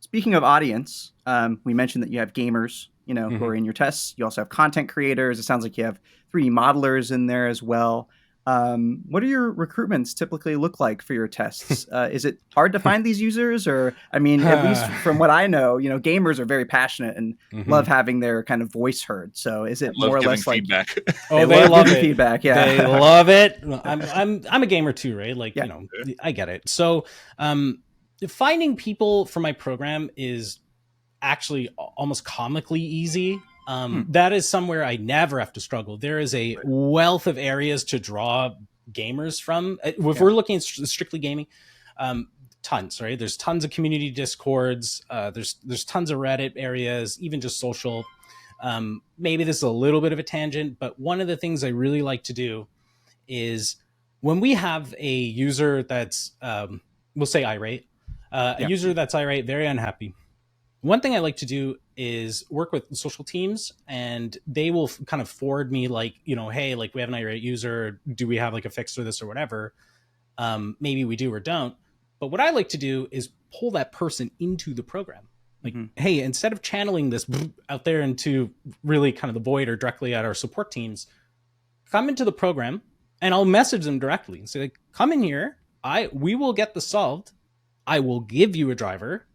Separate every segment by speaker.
Speaker 1: speaking of audience, we mentioned that you have gamers, who are in your tests. You also have content creators. It sounds like you have 3D modelers in there as well. What do your recruitments typically look like for your tests? Is it hard to find these users? Or, I mean, at least from what I know, gamers are very passionate and love having their kind of voice heard. So is it more or less
Speaker 2: feedback?
Speaker 1: Like
Speaker 3: they love it.
Speaker 1: Feedback. Yeah,
Speaker 3: they love it. I'm a gamer too, right? Like, I get it. So, finding people for my program is actually almost comically easy. That is somewhere I never have to struggle. There is a wealth of areas to draw gamers from. If we're looking at strictly gaming, tons, right? There's tons of community discords. There's tons of Reddit areas, even just social. Maybe this is a little bit of a tangent, but one of the things I really like to do is when we have a user that's, we'll say irate, a user that's irate, very unhappy. One thing I like to do is work with social teams, and they will kind of forward me like, hey, like we have an irate user. Do we have like a fix for this or whatever? Maybe we do or don't. But what I like to do is pull that person into the program. Like, hey, instead of channeling this out there into really kind of the void or directly at our support teams, come into the program and I'll message them directly and say, like, come in here. We will get this solved. I will give you a driver,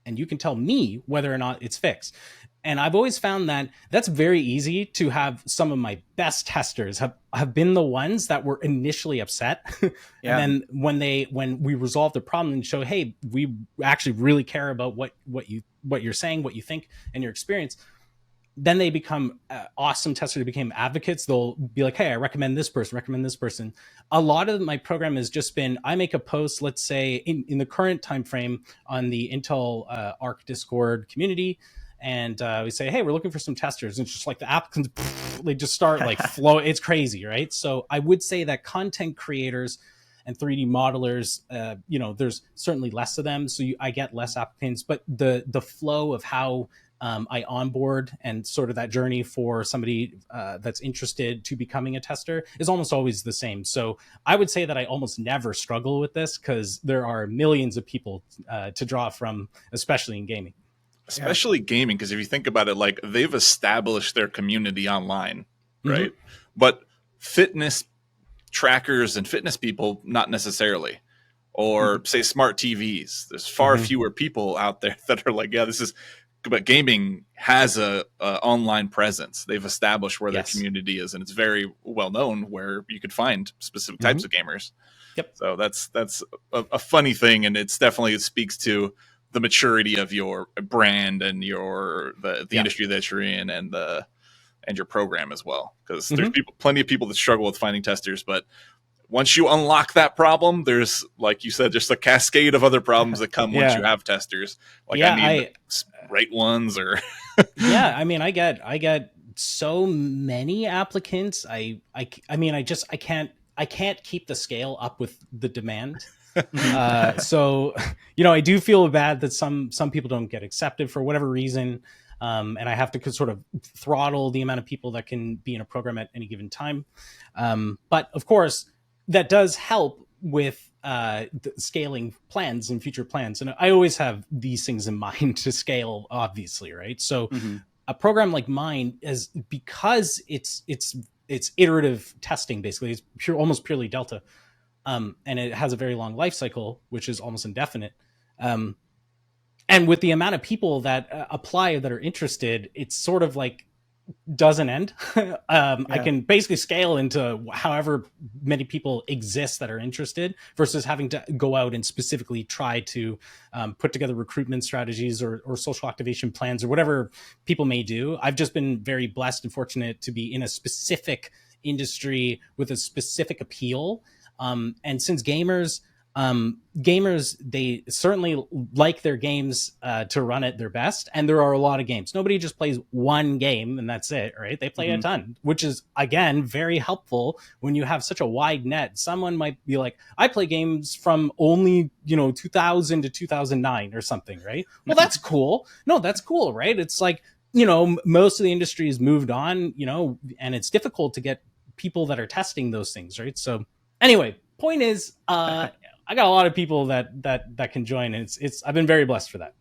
Speaker 3: and you can tell me whether or not it's fixed. And I've always found that that's very easy to have. Some of my best testers have been the ones that were initially upset. And then when we resolve the problem and show, hey, we actually really care about what you're saying, what you think, and your experience, then they become awesome testers. They became advocates. They'll be like, hey, I recommend this person. A lot of my program has just been, I make a post, let's say in the current time frame on the Intel ARC Discord community. And we say, hey, we're looking for some testers. And it's just like the applicants, they just start like flow. It's crazy, right? So I would say that content creators and 3D modelers, there's certainly less of them. So I get less applicants, but the flow of how I onboard and sort of that journey for somebody that's interested to becoming a tester is almost always the same. So I would say that I almost never struggle with this because there are millions of people to draw from, especially in gaming.
Speaker 2: Especially gaming, because if you think about it, like they've established their community online, right? But fitness trackers and fitness people, not necessarily. Or say smart TVs. There's far fewer people out there that are like, this is. But gaming has a online presence. They've established where their community is, and it's very well known where you could find specific types of gamers. Yep. So that's a funny thing, and it speaks to the maturity of your brand and the industry that you're in, and your program as well. Because there's plenty of people that struggle with finding testers, but once you unlock that problem, there's, like you said, just a cascade of other problems that come once you have testers. Like I need right ones or
Speaker 3: I mean, I get so many applicants. I can't keep the scale up with the demand. So I do feel bad that some people don't get accepted for whatever reason. And I have to sort of throttle the amount of people that can be in a program at any given time. But of course, that does help with the scaling plans and future plans. And I always have these things in mind to scale, obviously, right? So a program like mine is, because it's iterative testing, basically. It's almost purely Delta. And it has a very long life cycle, which is almost indefinite. And with the amount of people that apply that are interested, it's sort of like doesn't end. I can basically scale into however many people exist that are interested versus having to go out and specifically try to put together recruitment strategies or social activation plans or whatever people may do. I've just been very blessed and fortunate to be in a specific industry with a specific appeal. And since gamers, they certainly like their games to run at their best. And there are a lot of games. Nobody just plays one game and that's it, right? They play a ton, which is, again, very helpful when you have such a wide net. Someone might be like, I play games from only, 2000 to 2009 or something, right? Well, that's cool. No, that's cool, right? It's like, most of the industry has moved on, and it's difficult to get people that are testing those things, right? So anyway, point is, I got a lot of people that can join, and it's I've been very blessed for that.